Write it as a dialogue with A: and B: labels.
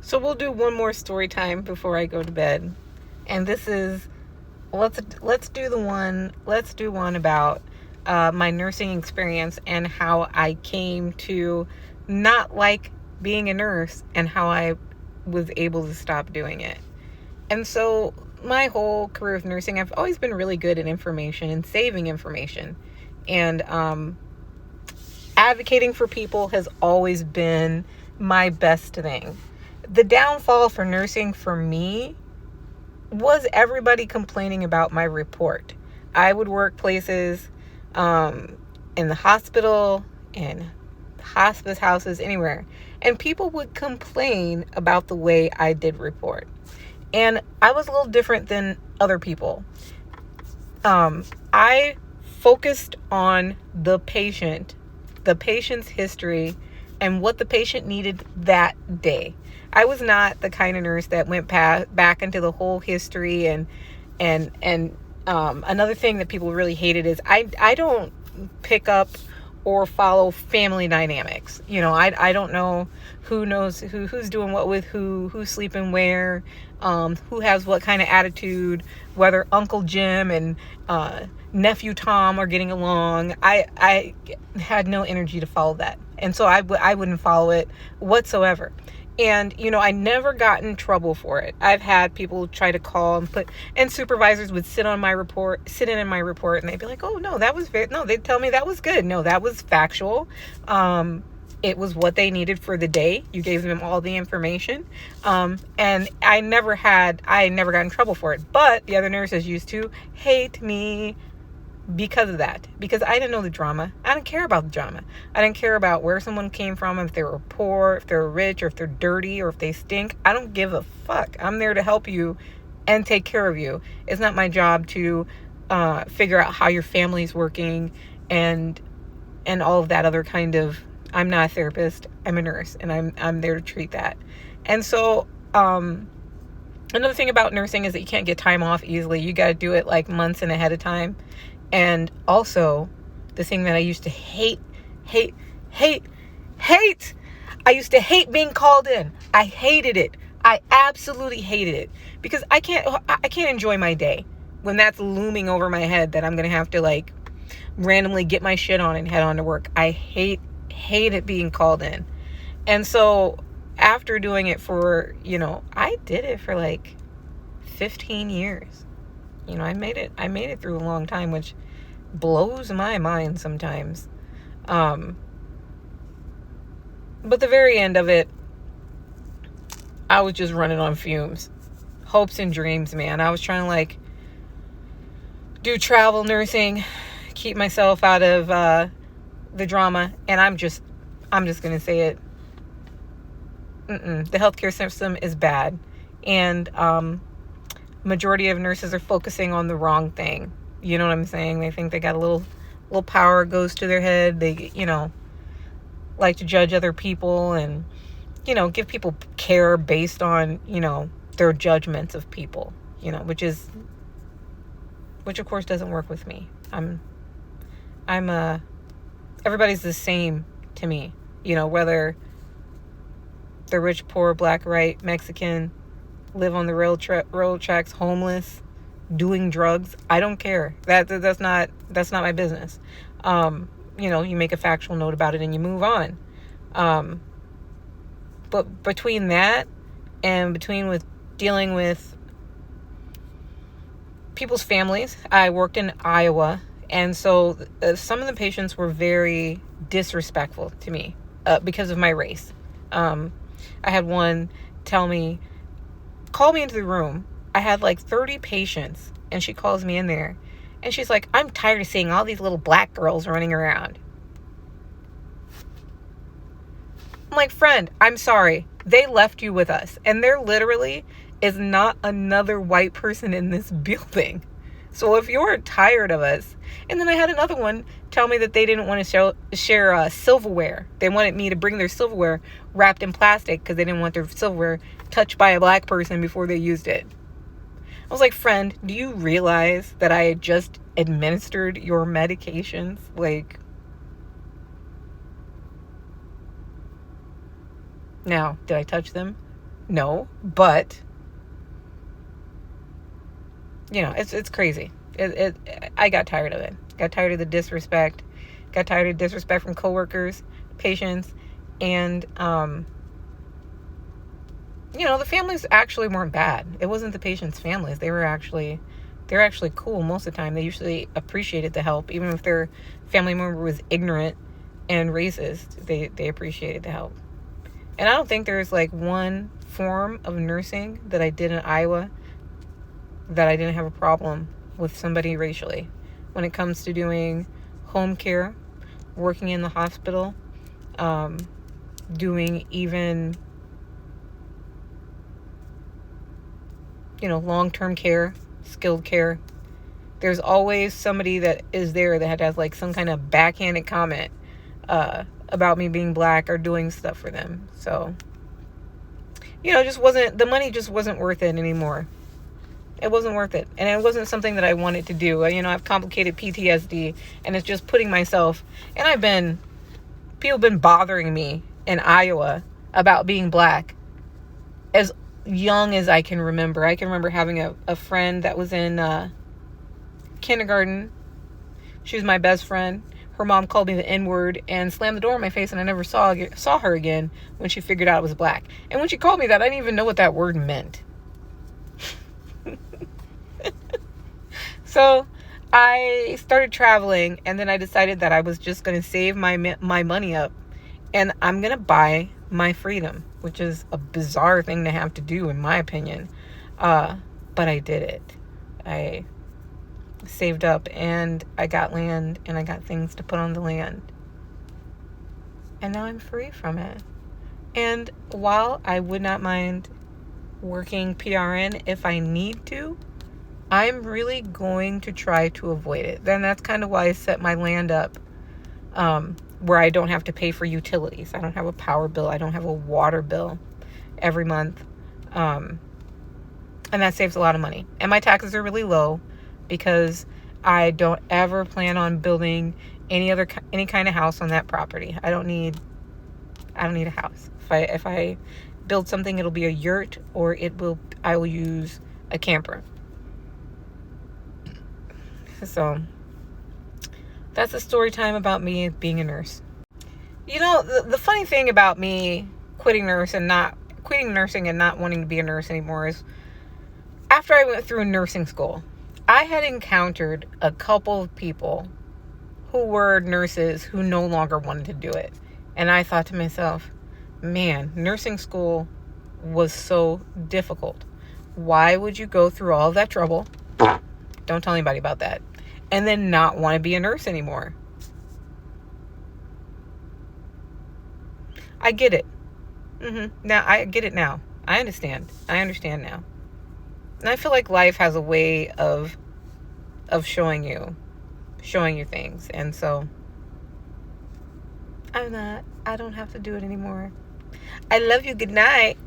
A: So we'll do one more story time before I go to bed. And this is let's do one about my nursing experience and how I came to not like being a nurse and how I was able to stop doing it. And so my whole career of nursing, I've always been really good at information and saving information. And advocating for people has always been my best thing. The downfall for nursing for me was everybody complaining about my report. I would work places in the hospital, in hospice houses, anywhere, and people would complain about the way I did report. And I was a little different than other people. I focused on the patient's history, and what the patient needed that day. I was not the kind of nurse that went back into the whole history and another thing that people really hated is I don't pick up or follow family dynamics. I don't know who's doing what with who's sleeping where, who has what kind of attitude, whether Uncle Jim and nephew Tom are getting along. I had no energy to follow that. And so I wouldn't follow it whatsoever. And, I never got in trouble for it. I've had people try to call and supervisors would sit in my report, and they'd be like, oh, no, that was no, they'd tell me that was good. No, that was factual. It was what they needed for the day. You gave them all the information. And I never got in trouble for it. But the other nurses used to hate me because of that, because I didn't know the drama. I didn't care about the drama. I didn't care about where someone came from, if they were poor, if they're rich, or if they're dirty, or if they stink. I don't give a fuck. I'm there to help you and take care of you. It's not my job to figure out how your family's working and all of that other kind of. I'm not a therapist. I'm a nurse, and I'm there to treat that. And so another thing about nursing is that you can't get time off easily. You got to do it like months and ahead of time. And also, the thing that I used to hate, I used to hate being called in. I hated it. I absolutely hated it, because I can't enjoy my day when that's looming over my head that I'm going to have to like randomly get my shit on and head on to work. I hate it being called in. And so after doing it for, I did it for like 15 years. I made it through a long time, which blows my mind sometimes. But the very end of it, I was just running on fumes. Hopes and dreams, man. I was trying to like do travel nursing, keep myself out of the drama, and I'm just gonna say it. The healthcare system is bad, and majority of nurses are focusing on the wrong thing. You know what I'm saying? They think they got a little power goes to their head. They, like to judge other people and, give people care based on, their judgments of people, which of course doesn't work with me. Everybody's the same to me, whether they're rich, poor, black, white, Mexican, live on the railroad tracks, homeless, doing drugs. I don't care. That's not my business. You make a factual note about it and you move on. But between that and with dealing with people's families, I worked in Iowa, and so some of the patients were very disrespectful to me because of my race. I had one call me into the room. I had like 30 patients, and she calls me in there, and she's like, I'm tired of seeing all these little black girls running around. I'm like, friend, I'm sorry. They left you with us, and there literally is not another white person in this building. So if you're tired of us. And then I had another one tell me that they didn't want to share silverware. They wanted me to bring their silverware wrapped in plastic because they didn't want their silverware touched by a black person before they used it. I was like, friend, do you realize that I had just administered your medications? Like, now, did I touch them? No, but it's crazy. I got tired of it. Got tired of the disrespect. Got tired of disrespect from coworkers, patients, and the families actually weren't bad. It wasn't the patients' families. They're actually cool most of the time. They usually appreciated the help, even if their family member was ignorant and racist. They appreciated the help. And I don't think there's like one form of nursing that I did in Iowa that I didn't have a problem with somebody racially. When it comes to doing home care, working in the hospital, doing even, long-term care, skilled care, there's always somebody that is there that has like some kind of backhanded comment about me being black or doing stuff for them. So, the money just wasn't worth it anymore. It wasn't worth it. And it wasn't something that I wanted to do. I have complicated PTSD, and it's just putting myself, and people have been bothering me in Iowa about being black as young as I can remember. I can remember having a friend that was in kindergarten. She was my best friend. Her mom called me the N-word and slammed the door in my face, and I never saw her again when she figured out I was black. And when she called me that, I didn't even know what that word meant. So I started traveling, and then I decided that I was just going to save my money up, and I'm going to buy my freedom, which is a bizarre thing to have to do, in my opinion. But I did it. I saved up, and I got land, and I got things to put on the land. And now I'm free from it. And while I would not mind working PRN if I need to, I'm really going to try to avoid it. Then that's kind of why I set my land up where I don't have to pay for utilities. I don't have a power bill. I don't have a water bill every month. And that saves a lot of money. And my taxes are really low because I don't ever plan on building any kind of house on that property. I don't need a house. If I build something, it'll be a yurt, or I will use a camper. So that's a story time about me being a nurse. The funny thing about me quitting nursing and not wanting to be a nurse anymore is, after I went through nursing school, I had encountered a couple of people who were nurses who no longer wanted to do it. And I thought to myself, man, nursing school was so difficult. Why would you go through all of that trouble? Don't tell anybody about that. And then not want to be a nurse anymore. I get it. Now, I get it now. I understand now. And I feel like life has a way of showing you things. And so I don't have to do it anymore. I love you. Good night.